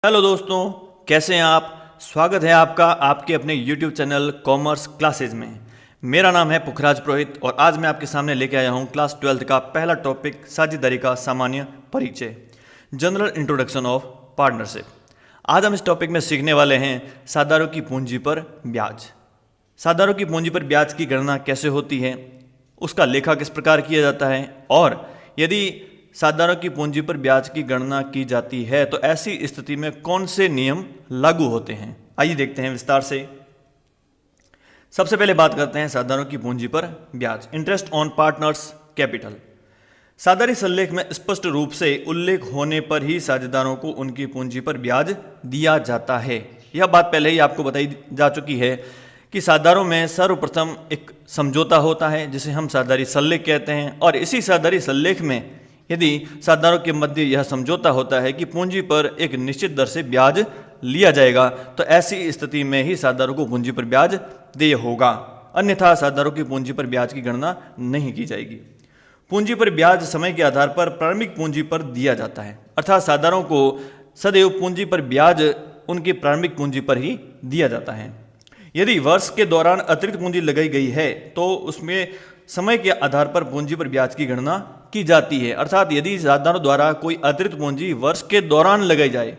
Hello दोस्तों, कैसे हैं आप। स्वागत है आपका आपके अपने YouTube चैनल कॉमर्स क्लासेज में। मेरा नाम है पुखराज पुरोहित और आज मैं आपके सामने लेके आया हूं क्लास 12th का पहला टॉपिक साझेदारी का सामान्य परिचय, जनरल इंट्रोडक्शन ऑफ पार्टनरशिप। आज हम इस टॉपिक में सीखने वाले हैं साझेदारों की पूंजी पर ब्याज। साझेदारों की पूंजी पर ब्याज की गणना कैसे होती है, उसका लेखा किस प्रकार किया जाता है और यदि साझेदारों की पूंजी पर ब्याज की गणना की जाती है तो ऐसी स्थिति में कौन से नियम लागू होते हैं, आइए देखते हैं विस्तार से। सबसे पहले बात करते हैं साझेदारों की पूंजी पर ब्याज, इंटरेस्ट ऑन पार्टनर्स कैपिटल। साझेदारी सल्लेख में स्पष्ट रूप से उल्लेख होने पर ही साझेदारों को उनकी पूंजी पर ब्याज दिया जाता है। यह बात पहले ही आपको बताई जा चुकी है कि साझेदारों में सर्वप्रथम एक समझौता होता है जिसे हम साझेदारी सल्लेख कहते हैं, और इसी साझेदारी सल्लेख में यदि साझेदारों के मध्य यह समझौता होता है कि पूंजी पर एक निश्चित दर से ब्याज लिया जाएगा तो ऐसी स्थिति में ही साझेदारों को पूंजी पर ब्याज देय होगा, अन्यथा साझेदारों की पूंजी पर ब्याज की गणना नहीं की जाएगी। पूंजी पर ब्याज समय के आधार पर प्रारंभिक पूंजी पर दिया जाता है, अर्थात साझेदारों को सदैव पूंजी पर ब्याज उनकी प्रारंभिक पूंजी पर ही दिया जाता है। यदि वर्ष के दौरान अतिरिक्त पूंजी लगाई गई है तो उसमें समय के आधार पर पूंजी पर ब्याज की गणना की जाती है, अर्थात यदि साझेदारों द्वारा कोई अतिरिक्त पूंजी वर्ष के दौरान लगाई जाए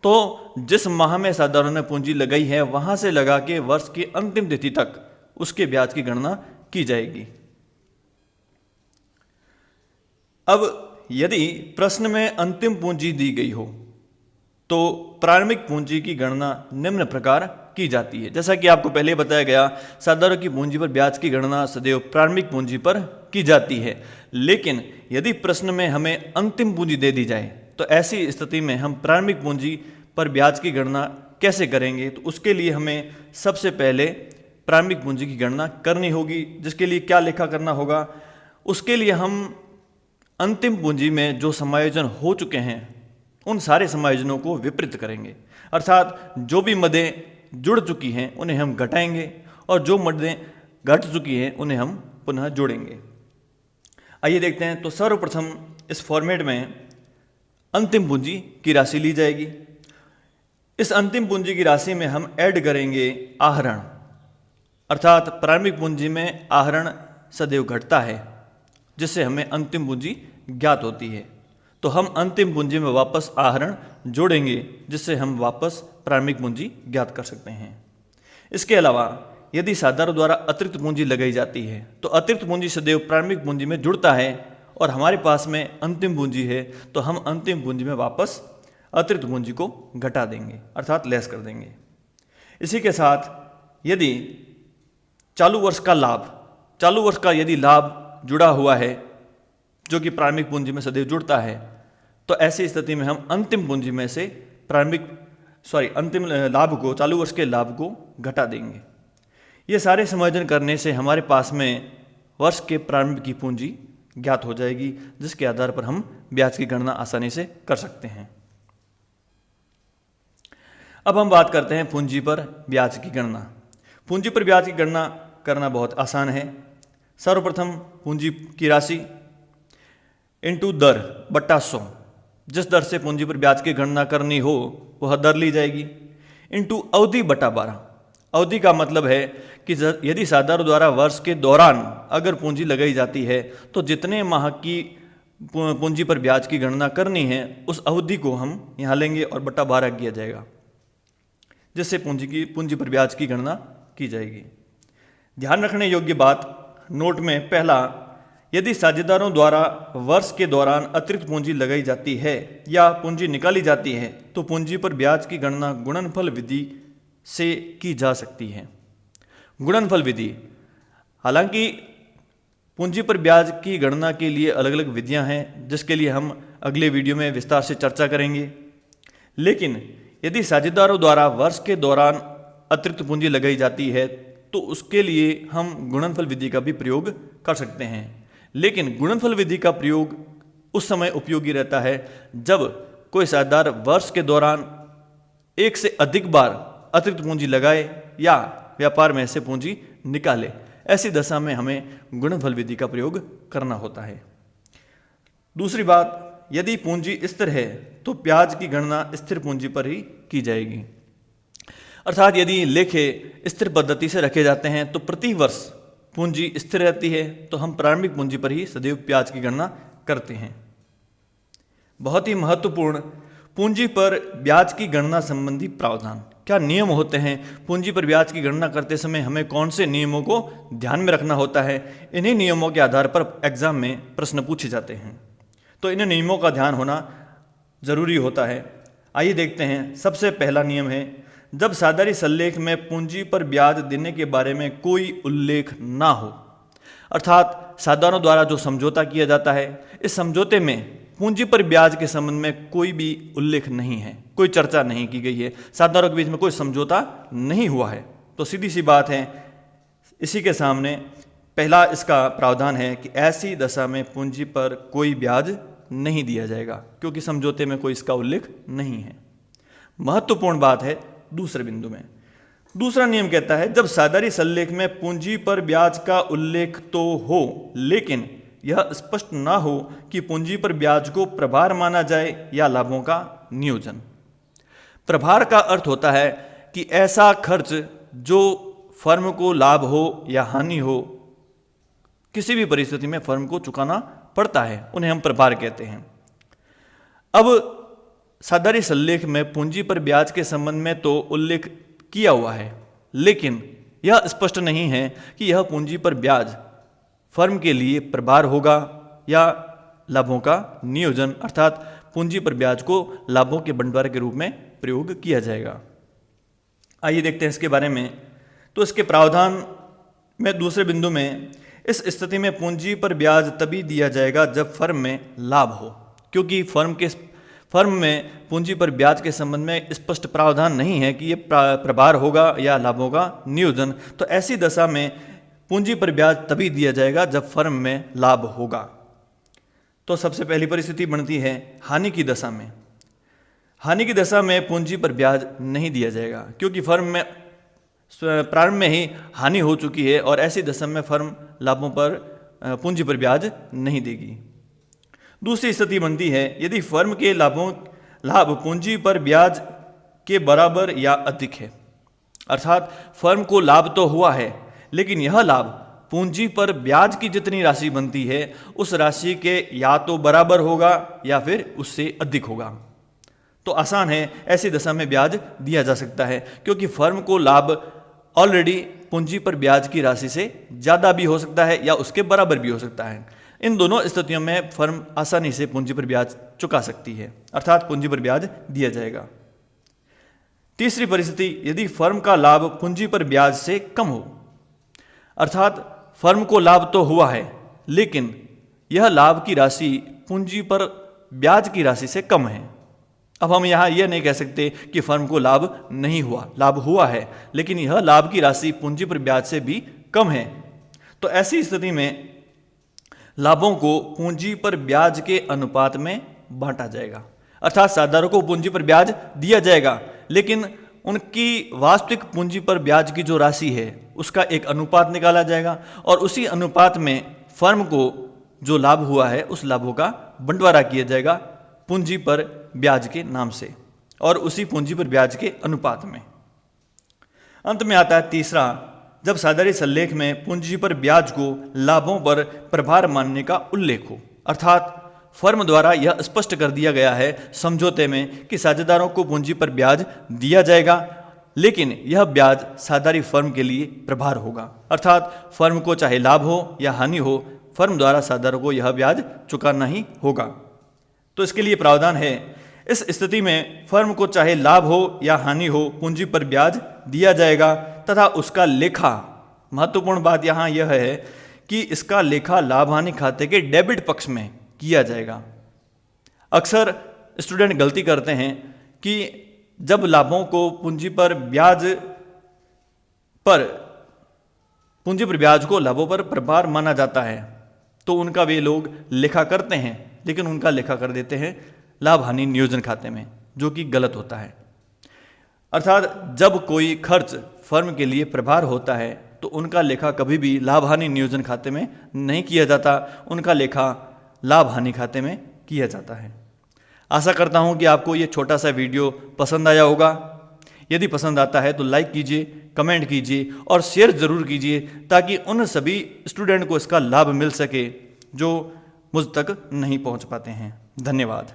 तो जिस माह में साझेदारों ने पूंजी लगाई है वहां से लगा के वर्ष की अंतिम तिथि तक उसके ब्याज की गणना की जाएगी। अब यदि प्रश्न में अंतिम पूंजी दी गई हो तो प्रारंभिक पूंजी की गणना निम्न प्रकार की जाती है। जैसा कि आपको पहले बताया गया, साझेदारों की पूंजी पर ब्याज की गणना सदैव प्रारंभिक पूंजी पर की जाती है, लेकिन यदि प्रश्न में हमें अंतिम पूंजी दे दी जाए तो ऐसी स्थिति में हम प्रारंभिक पूंजी पर ब्याज की गणना कैसे करेंगे, तो उसके लिए हमें सबसे पहले प्रारंभिक पूंजी की गणना करनी होगी। जिसके लिए क्या लेखा करना होगा, उसके लिए हम अंतिम पूंजी में जो समायोजन हो चुके हैं उन सारे समायोजनों को विपरीत करेंगे, अर्थात जो भी मदें जुड़ चुकी हैं उन्हें हम घटाएंगे और जो मदें घट चुकी हैं उन्हें हम पुनः जोड़ेंगे। आइए देखते हैं। तो सर्वप्रथम इस फॉर्मेट में अंतिम पूंजी की राशि ली जाएगी। इस अंतिम पूंजी की राशि में हम ऐड करेंगे आहरण, अर्थात प्रारंभिक पूंजी में आहरण सदैव घटता है जिससे हमें अंतिम पूंजी ज्ञात होती है, तो हम अंतिम पूंजी में वापस आहरण जोड़ेंगे जिससे हम वापस प्रारंभिक पूंजी ज्ञात कर सकते हैं। इसके अलावा यदि साझेदारों द्वारा अतिरिक्त पूंजी लगाई जाती है तो अतिरिक्त पूंजी सदैव प्रारंभिक पूंजी में जुड़ता है और हमारे पास में अंतिम पूंजी है तो हम अंतिम पूंजी में वापस अतिरिक्त पूंजी को घटा देंगे, अर्थात लेस कर देंगे। इसी के साथ यदि चालू वर्ष का यदि लाभ जुड़ा हुआ है जो कि प्रारंभिक पूंजी में सदैव जुड़ता है तो ऐसी स्थिति में हम अंतिम पूंजी में से अंतिम लाभ को, चालू वर्ष के लाभ को घटा देंगे। ये सारे समायोजन करने से हमारे पास में वर्ष के प्रारंभ की पूंजी ज्ञात हो जाएगी, जिसके आधार पर हम ब्याज की गणना आसानी से कर सकते हैं। अब हम बात करते हैं पूंजी पर ब्याज की गणना। पूंजी पर ब्याज की गणना करना बहुत आसान है। सर्वप्रथम पूंजी की राशि इंटू दर बट्टा 100, जिस दर से पूंजी पर ब्याज की गणना करनी हो वह दर ली जाएगी, इंटू अवधि बटा 12। अवधि का मतलब है कि यदि साझेदारों द्वारा वर्ष के दौरान अगर पूंजी लगाई जाती है तो जितने माह की पूंजी पर ब्याज की गणना करनी है उस अवधि को हम यहाँ लेंगे और बटा 12 किया जाएगा, जिससे पूंजी पर ब्याज की गणना की जाएगी। ध्यान रखने योग्य बात नोट में पहला, यदि साझेदारों द्वारा वर्ष के दौरान अतिरिक्त पूंजी लगाई जाती है या पूंजी निकाली जाती है तो पूंजी पर ब्याज की गणना गुणनफल विधि से की जा सकती है। गुणनफल विधि, हालांकि पूंजी पर ब्याज की गणना के लिए अलग अलग विधियां हैं जिसके लिए हम अगले वीडियो में विस्तार से चर्चा करेंगे, लेकिन यदि साझेदारों द्वारा वर्ष के दौरान अतिरिक्त पूंजी लगाई जाती है तो उसके लिए हम गुणनफल विधि का भी प्रयोग कर सकते हैं। लेकिन गुणनफल विधि का प्रयोग उस समय उपयोगी रहता है जब कोई साझेदार वर्ष के दौरान एक से अधिक बार अतिरिक्त पूंजी लगाए या व्यापार में से पूंजी निकाले। ऐसी दशा में हमें गुणनफल विधि का प्रयोग करना होता है। दूसरी बात, यदि पूंजी स्थिर है तो ब्याज की गणना स्थिर पूंजी पर ही की जाएगी। अर्थात यदि लेखे स्थिर पद्धति से रखे जाते हैं तो प्रति वर्ष पूंजी स्थिर रहती है, तो हम प्रारंभिक पूंजी पर ही सदैव ब्याज की गणना करते हैं। बहुत ही महत्वपूर्ण पूंजी पर ब्याज की गणना संबंधी प्रावधान। क्या नियम होते हैं पूंजी पर ब्याज की गणना करते समय, हमें कौन से नियमों को ध्यान में रखना होता है? इन्हीं नियमों के आधार पर एग्जाम में प्रश्न पूछे जाते हैं, तो इन नियमों का ध्यान होना जरूरी होता है। आइए देखते हैं। सबसे पहला नियम है, जब साधारी सल्लेख में पूंजी पर ब्याज देने के बारे में कोई उल्लेख ना हो, अर्थात साधारणों द्वारा जो समझौता किया जाता है, इस समझौते में पूंजी पर ब्याज के संबंध में कोई भी उल्लेख नहीं है, कोई चर्चा नहीं की गई है, साधारणों के बीच में कोई समझौता नहीं हुआ है, तो सीधी सी बात है, इसी के सामने पहला इसका प्रावधान है कि ऐसी दशा में पूंजी पर कोई ब्याज नहीं दिया जाएगा, क्योंकि समझौते में कोई इसका उल्लेख नहीं है। महत्वपूर्ण बात है दूसरे बिंदु में। दूसरा नियम कहता है, जब साधारी सल्लेख में पूंजी पर ब्याज का उल्लेख तो हो, लेकिन यह स्पष्ट ना हो कि पूंजी पर ब्याज को प्रभार माना जाए या लाभों का नियोजन। प्रभार का अर्थ होता है कि ऐसा खर्च जो फर्म को लाभ हो या हानि हो, किसी भी परिस्थिति में फर्म को चुकाना पड़ता है, उन्हें हम प्रभार कहते हैं। अब साधारी सल्लेख में पूंजी पर ब्याज के संबंध में तो उल्लेख किया हुआ है, लेकिन यह स्पष्ट नहीं है कि यह पूंजी पर ब्याज फर्म के लिए प्रभार होगा या लाभों का नियोजन, अर्थात पूंजी पर ब्याज को लाभों के बंटवारे के रूप में प्रयोग किया जाएगा। आइए देखते हैं इसके बारे में। तो इसके प्रावधान में दूसरे बिंदु में, इस स्थिति में पूंजी पर ब्याज तभी दिया जाएगा जब फर्म में लाभ हो, क्योंकि फर्म में पूंजी पर ब्याज के संबंध में स्पष्ट प्रावधान नहीं है कि ये प्रभार होगा या लाभों का नियोजन, तो ऐसी दशा में पूंजी पर ब्याज तभी दिया जाएगा जब फर्म में लाभ होगा। तो सबसे पहली परिस्थिति बनती है हानि की दशा में। हानि की दशा में पूंजी पर ब्याज नहीं दिया जाएगा, क्योंकि फर्म में प्रारंभ में ही हानि हो चुकी है और ऐसी दशा में फर्म लाभों पर पूंजी पर ब्याज नहीं देगी। दूसरी स्थिति बनती है, यदि फर्म के लाभ पूंजी पर ब्याज के बराबर या अधिक है, अर्थात फर्म को लाभ तो हुआ है, लेकिन यह लाभ पूंजी पर ब्याज की जितनी राशि बनती है उस राशि के या तो बराबर होगा या फिर उससे अधिक होगा, तो आसान है, ऐसी दशा में ब्याज दिया जा सकता है, क्योंकि फर्म को लाभ ऑलरेडी पूंजी पर ब्याज की राशि से ज़्यादा भी हो सकता है या उसके बराबर भी हो सकता है। इन दोनों स्थितियों में फर्म आसानी से पूंजी पर ब्याज चुका सकती है, अर्थात पूंजी पर ब्याज दिया जाएगा। तीसरी परिस्थिति, यदि फर्म का लाभ पूंजी पर ब्याज से कम हो, अर्थात फर्म को लाभ तो हुआ है, लेकिन यह लाभ की राशि पूंजी पर ब्याज की राशि से कम है। अब हम यहाँ यह नहीं कह सकते कि फर्म को लाभ नहीं हुआ, लाभ हुआ है, लेकिन यह लाभ की राशि पूंजी पर ब्याज से भी कम है, तो ऐसी स्थिति में लाभों को पूंजी पर ब्याज के अनुपात में बांटा जाएगा, अर्थात साधारणों को पूंजी पर ब्याज दिया जाएगा, लेकिन उनकी वास्तविक पूंजी पर ब्याज की जो राशि है उसका एक अनुपात निकाला जाएगा और उसी अनुपात में फर्म को जो लाभ हुआ है उस लाभों का बंटवारा किया जाएगा पूंजी पर ब्याज के नाम से और उसी पूंजी पर ब्याज के अनुपात में। अंत में आता है तीसरा, जब साधारी सल्लेख में पूंजी पर ब्याज को लाभों पर प्रभार मानने का उल्लेख हो, अर्थात फर्म द्वारा यह स्पष्ट कर दिया गया है समझौते में कि साझेदारों को पूंजी पर ब्याज दिया जाएगा, लेकिन यह ब्याज साझेदारी फर्म के लिए प्रभार होगा, अर्थात फर्म को चाहे लाभ हो या हानि हो, फर्म द्वारा साझेदारों को यह ब्याज चुकाना ही होगा। तो इसके लिए प्रावधान है, इस स्थिति में फर्म को चाहे लाभ हो या हानि हो, पूंजी पर ब्याज दिया जाएगा तथा उसका लेखा, महत्वपूर्ण बात यहाँ यह है कि इसका लेखा लाभ हानि खाते के डेबिट पक्ष में किया जाएगा। अक्सर स्टूडेंट गलती करते हैं कि जब लाभों को पूंजी पर ब्याज को लाभों पर प्रभार माना जाता है तो उनका वे लोग लेखा करते हैं, लेकिन उनका लेखा कर देते हैं लाभ हानि नियोजन खाते में, जो कि गलत होता है। अर्थात जब कोई खर्च फर्म के लिए प्रभार होता है तो उनका लेखा कभी भी लाभ हानि नियोजन खाते में नहीं किया जाता, उनका लेखा लाभ हानि खाते में किया जाता है। आशा करता हूं कि आपको ये छोटा सा वीडियो पसंद आया होगा। यदि पसंद आता है तो लाइक कीजिए, कमेंट कीजिए और शेयर ज़रूर कीजिए, ताकि उन सभी स्टूडेंट को इसका लाभ मिल सके जो मुझ तक नहीं पहुंच पाते हैं। धन्यवाद।